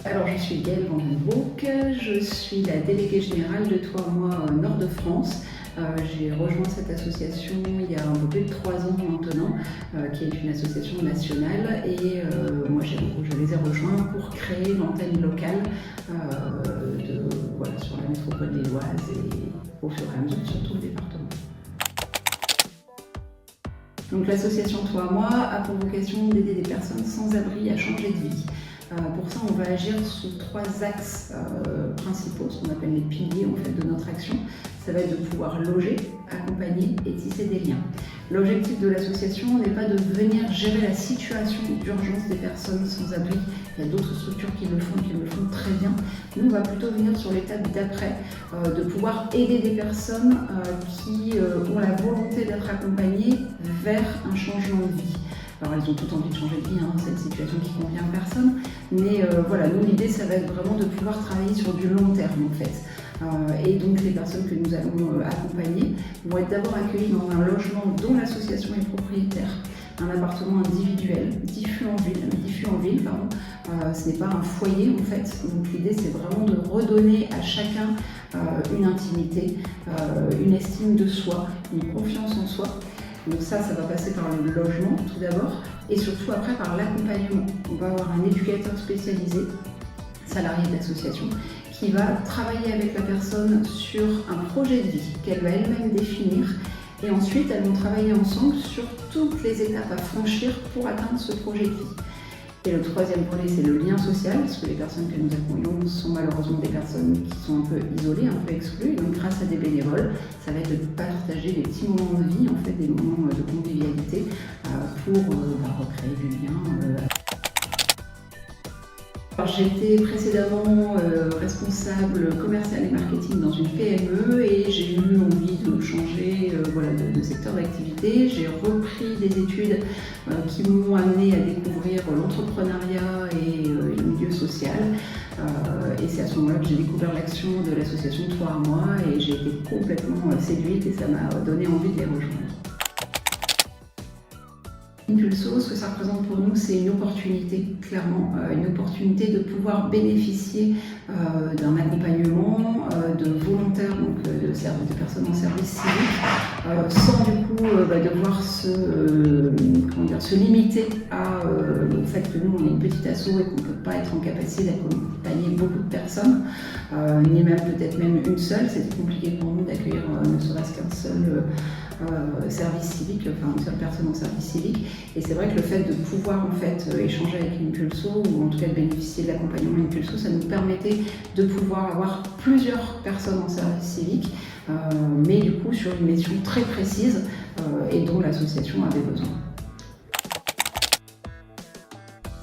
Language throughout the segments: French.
Alors, je suis Gaëlle Van Den Broek, je suis la déléguée générale de Toi à Moi Nord de France. J'ai rejoint cette association il y a un peu plus de 3 ans maintenant, qui est une association nationale, et moi je les ai rejoints pour créer l'antenne locale sur la métropole lilloise et au fur et à mesure sur tout le département. Donc l'association Toi à Moi a pour vocation d'aider des personnes sans abri à changer de vie. Pour ça, on va agir sous 3 axes principaux, ce qu'on appelle les piliers en fait, de notre action. Ça va être de pouvoir loger, accompagner et tisser des liens. L'objectif de l'association n'est pas de venir gérer la situation d'urgence des personnes sans abri. Il y a d'autres structures qui le font très bien. Nous, on va plutôt venir sur l'étape d'après, de pouvoir aider des personnes qui ont la volonté d'être accompagnées vers un changement de vie. Alors elles ont toutes envie de changer de vie, c'est une situation qui convient à personne, mais nous l'idée ça va être vraiment de pouvoir travailler sur du long terme en fait. Et donc les personnes que nous allons accompagner vont être d'abord accueillies dans un logement dont l'association est propriétaire, un appartement individuel, diffus en ville. Ce n'est pas un foyer en fait, donc l'idée c'est vraiment de redonner à chacun une intimité, une estime de soi, une confiance en soi. Donc ça va passer par le logement tout d'abord et surtout après par l'accompagnement. On va avoir un éducateur spécialisé, salarié de l'association, qui va travailler avec la personne sur un projet de vie qu'elle va elle-même définir et ensuite elles vont travailler ensemble sur toutes les étapes à franchir pour atteindre ce projet de vie. Et le troisième volet, c'est le lien social, parce que les personnes que nous accueillons sont malheureusement des personnes qui sont un peu isolées, un peu exclues. Donc grâce à des bénévoles, ça va être de partager des petits moments de vie, en fait, des moments de convivialité pour recréer du lien. J'étais précédemment responsable commercial et marketing dans une PME et j'ai eu envie de changer de secteur d'activité. J'ai repris des études qui m'ont amené à découvrir l'entrepreneuriat et le milieu social. Et c'est à ce moment-là que j'ai découvert l'action de l'association Toi à Moi et j'ai été complètement séduite et ça m'a donné envie de les rejoindre. Impulso, ce que ça représente pour nous, c'est une opportunité, clairement, une opportunité de pouvoir bénéficier d'un accompagnement de volontaires, donc de personnes en service civique, sans du coup devoir se limiter au fait que nous on est une petite asso et qu'on ne peut pas être en capacité d'accompagner beaucoup de personnes, ni même peut-être même une seule. C'était compliqué pour nous d'accueillir ne serait-ce qu'un seul service civique, une seule personne en service civique. Et c'est vrai que le fait de pouvoir en fait échanger avec Impulso ou en tout cas de bénéficier de l'accompagnement Impulso, ça nous permettait de pouvoir avoir plusieurs personnes en service civique, mais du coup sur une mission très précise et dont l'association avait besoin.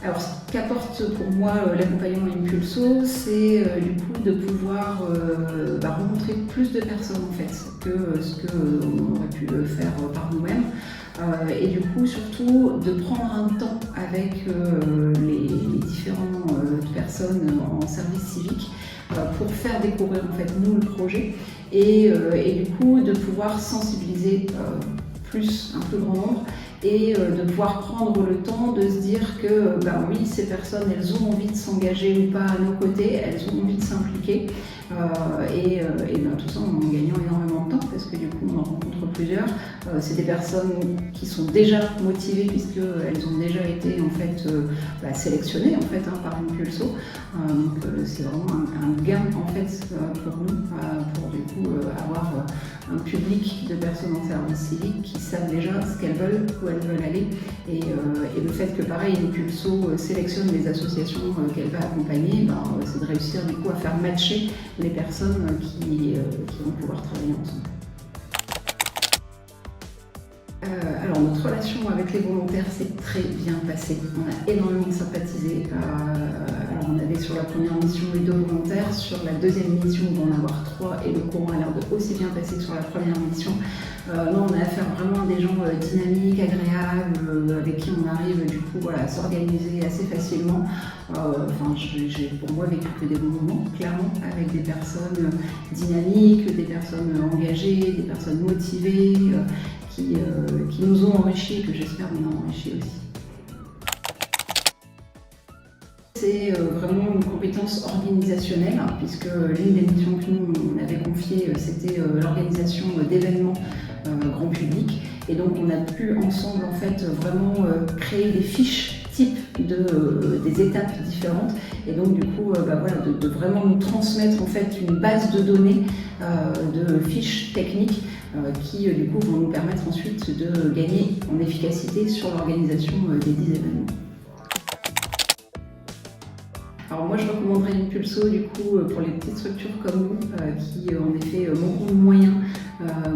Alors, ce qu'apporte pour moi l'accompagnement Impulso, c'est du coup de pouvoir rencontrer plus de personnes en fait que ce qu'on aurait pu faire par nous-mêmes. Et du coup, surtout, de prendre un temps avec les différentes personnes en service civique pour faire découvrir en fait nous le projet et du coup de pouvoir sensibiliser un plus grand nombre et de pouvoir prendre le temps de se dire que oui, ces personnes, elles ont envie de s'engager ou pas à nos côtés, elles ont envie de s'impliquer tout ça en gagnant énormément de temps parce que du coup on en rencontre plusieurs. C'est des personnes qui sont déjà motivées puisqu'elles ont déjà été en fait sélectionnées en fait, par Impulso. Donc c'est vraiment un gain en fait pour nous pour du coup avoir un public de personnes en service civique qui savent déjà ce qu'elles veulent, où elles veulent aller et le fait que pareil Impulso sélectionne les associations qu'elle va accompagner, c'est de réussir du coup à faire matcher les personnes qui vont pouvoir travailler ensemble. Alors notre relation avec les volontaires s'est très bien passée, on a énormément sympathisé. Alors on avait sur la première mission eu 2 volontaires, sur la deuxième mission on va en avoir 3 et le courant a l'air de aussi bien passer que sur la première mission. Non, on a affaire vraiment à des gens dynamiques, agréables, avec qui on arrive du coup à s'organiser assez facilement. J'ai pour moi vécu que des bons moments, clairement, avec des personnes dynamiques, des personnes engagées, des personnes motivées, qui nous ont enrichis et que j'espère nous ont enrichis aussi. c'est vraiment une compétence organisationnelle, hein, puisque l'une des missions que nous on avait confiées, c'était l'organisation d'événements grand public. Et donc on a pu ensemble en fait vraiment créer des fiches types des étapes différentes. Et donc du coup voilà, de vraiment nous transmettre en fait une base de données de fiches techniques qui du coup vont nous permettre ensuite de gagner en efficacité sur l'organisation des 10 événements. Alors moi je recommanderais Impulso du coup pour les petites structures comme nous qui en effet manquent de moyens,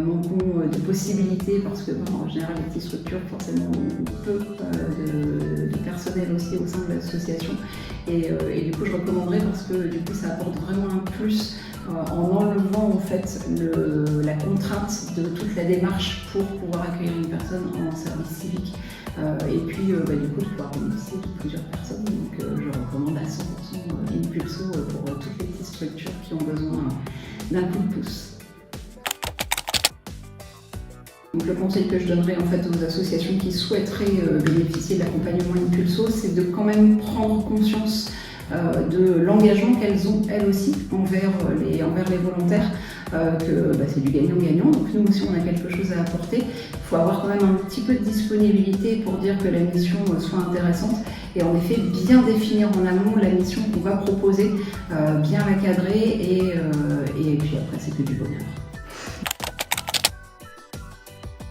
manquent de possibilités parce que bon, en général les petites structures forcément ont peu de personnel aussi au sein de l'association et du coup je recommanderais parce que du coup ça apporte vraiment un plus en enlevant en fait la contrainte de toute la démarche pour pouvoir accueillir une personne en service civique. Et puis du coup de pouvoir bénéficier de plusieurs personnes, donc je recommande à 100% Impulso pour toutes les petites structures qui ont besoin d'un coup de pouce. Donc le conseil que je donnerais en fait aux associations qui souhaiteraient bénéficier de l'accompagnement Impulso, c'est de quand même prendre conscience de l'engagement qu'elles ont elles aussi envers les volontaires, que c'est du gagnant-gagnant. Donc nous aussi on a quelque chose à apporter. Il faut avoir quand même un petit peu de disponibilité pour dire que la mission soit intéressante et en effet bien définir en amont la mission qu'on va proposer, bien la cadrer et puis après c'est que du bonheur.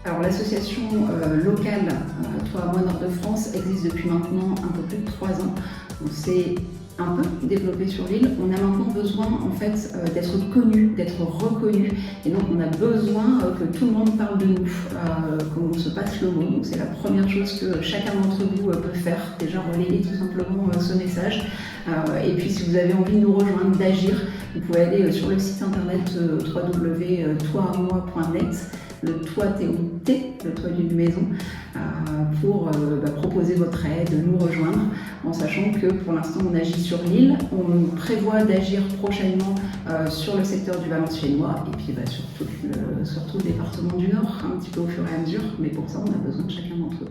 Alors l'association locale Toi à moi Nord-de-France existe depuis maintenant un peu plus de 3 ans. On s'est un peu développé sur l'île. On a maintenant besoin en fait d'être connu, d'être reconnu. Et donc on a besoin que tout le monde parle de nous, qu'on se passe le mot. Donc c'est la première chose que chacun d'entre vous peut faire. Déjà relayer tout simplement ce message. Et puis si vous avez envie de nous rejoindre, d'agir, vous pouvez aller sur le site internet www.toiamoi.net. Le toit T, le toit d'une maison, pour proposer votre aide, nous rejoindre, en sachant que pour l'instant on agit sur l'île, on prévoit d'agir prochainement sur le secteur du Valenciennois et puis sur tout le département du Nord, un petit peu au fur et à mesure, mais pour ça on a besoin de chacun d'entre vous.